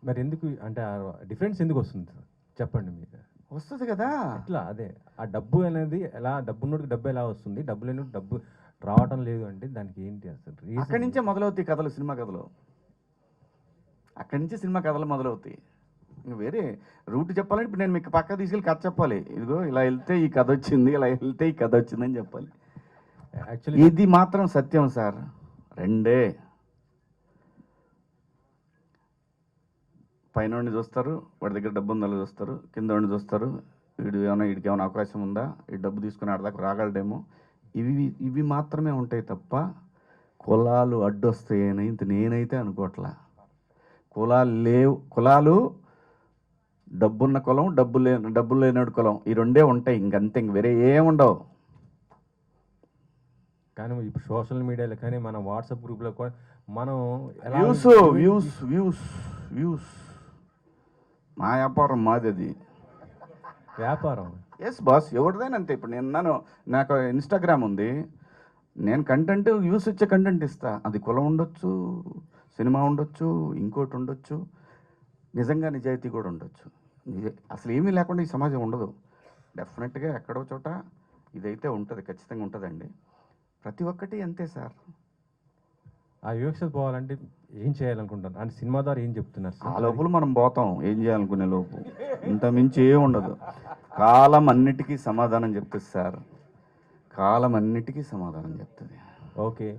మరి ఎందుకు అంటే ఆ డిఫరెన్స్ ఎందుకు వస్తుంది సార్? చెప్పండి మీరు. వస్తుంది కదా. ఎట్లా అదే ఆ డబ్బు అనేది ఎలా డబ్బున్నోడికి డబ్బు ఎలా వస్తుంది? డబ్బు లేనోడికి డబ్బు రావటం లేదు అంటే దానికి ఏంటి అసలు అక్కడి రీజన్? నుంచే మొదలవుతాయి కథలు, సినిమా కథలు. అక్కడి నుంచే సినిమా కథలు మొదలవుతాయి. ఇంక వేరే రూట్ చెప్పాలంటే ఇప్పుడు నేను మీకు పక్క తీసుకెళ్ళి కథ చెప్పాలి. ఇదిగో ఇలా వెళ్తే ఈ కథ వచ్చింది, ఇలా వెళ్తే ఈ కథ వచ్చిందని చెప్పాలి. యాక్చువల్లీ ఇది మాత్రం సత్యం సార్. రెండే. పైనోడిని చూస్తారు, వాడి దగ్గర డబ్బు ఉందా చూస్తారు, కిందోడిని చూస్తారు, వీడికి ఏమైనా అవకాశం ఉందా, ఈ డబ్బు తీసుకుని ఆడదాకా రాగలడేమో. ఇవి మాత్రమే ఉంటాయి తప్ప కులాలు అడ్డొస్తాయని నేనైతే అనుకోవట్లా. కులాలు డబ్బున్న కులం, డబ్బు లేనోడు కులం, ఈ రెండే ఉంటాయి. ఇంకంతే, ఇంక వేరే ఏముండవు. కానీ ఇప్పుడు సోషల్ మీడియాలో కానీ మన వాట్సాప్ గ్రూప్లో కూడా మనం వ్యూస్ మా వ్యాపారం మాది అది. వ్యాపారం. ఎస్ బాస్, ఎవరిదైనా అంతే. ఇప్పుడు నాకు ఇన్స్టాగ్రామ్ ఉంది, నేను కంటెంట్ వ్యూస్ వచ్చే కంటెంట్ ఇస్తా. అది కులం ఉండొచ్చు, సినిమా ఉండొచ్చు, ఇంకోటి ఉండొచ్చు, నిజంగా నిజాయితీ కూడా ఉండొచ్చు. అసలు ఏమీ లేకుండా ఈ సమాజం ఉండదు. డెఫినెట్గా ఎక్కడో చోట ఇదైతే ఉంటుంది, ఖచ్చితంగా ఉంటుందండి. ప్రతి ఒక్కటి అంతే సార్. ఆ వివక్షత పోవాలంటే ఏం చేయాలనుకుంటారు? అంటే సినిమా ద్వారా ఏం చెప్తున్నారు ఆ సార్? లోపల మనం పోతాం ఏం చేయాలనుకునే లోపు. ఇంత మించి ఏం ఉండదు. కాలం అన్నిటికీ సమాధానం చెప్తుంది సార్. కాలం అన్నిటికీ సమాధానం చెప్తుంది. ఓకే.